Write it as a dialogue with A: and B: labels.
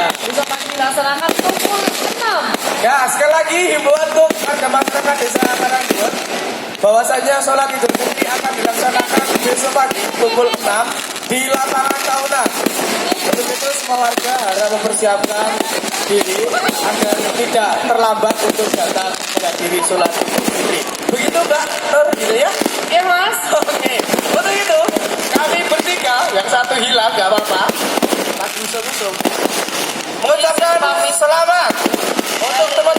A: Besok pagi dilaksanakan pukul 6.
B: Ya, sekali lagi himbauan untuk warga masyarakat desa Karangdut bahwasanya sholat Idul Fitri akan dilaksanakan besok pagi pukul 6 di lapangan tahunan. Untuk itu semua warga harus mempersiapkan diri agar tidak terlambat untuk datang menghadiri sholat Idul Fitri. Begitu Mbak Nur, gitu ya?
A: Iya Mas.
B: Oke, untuk itu kami bertiga, yang satu hilang gak apa-apa, lagi usung-usung, mengucapkan selamat untuk teman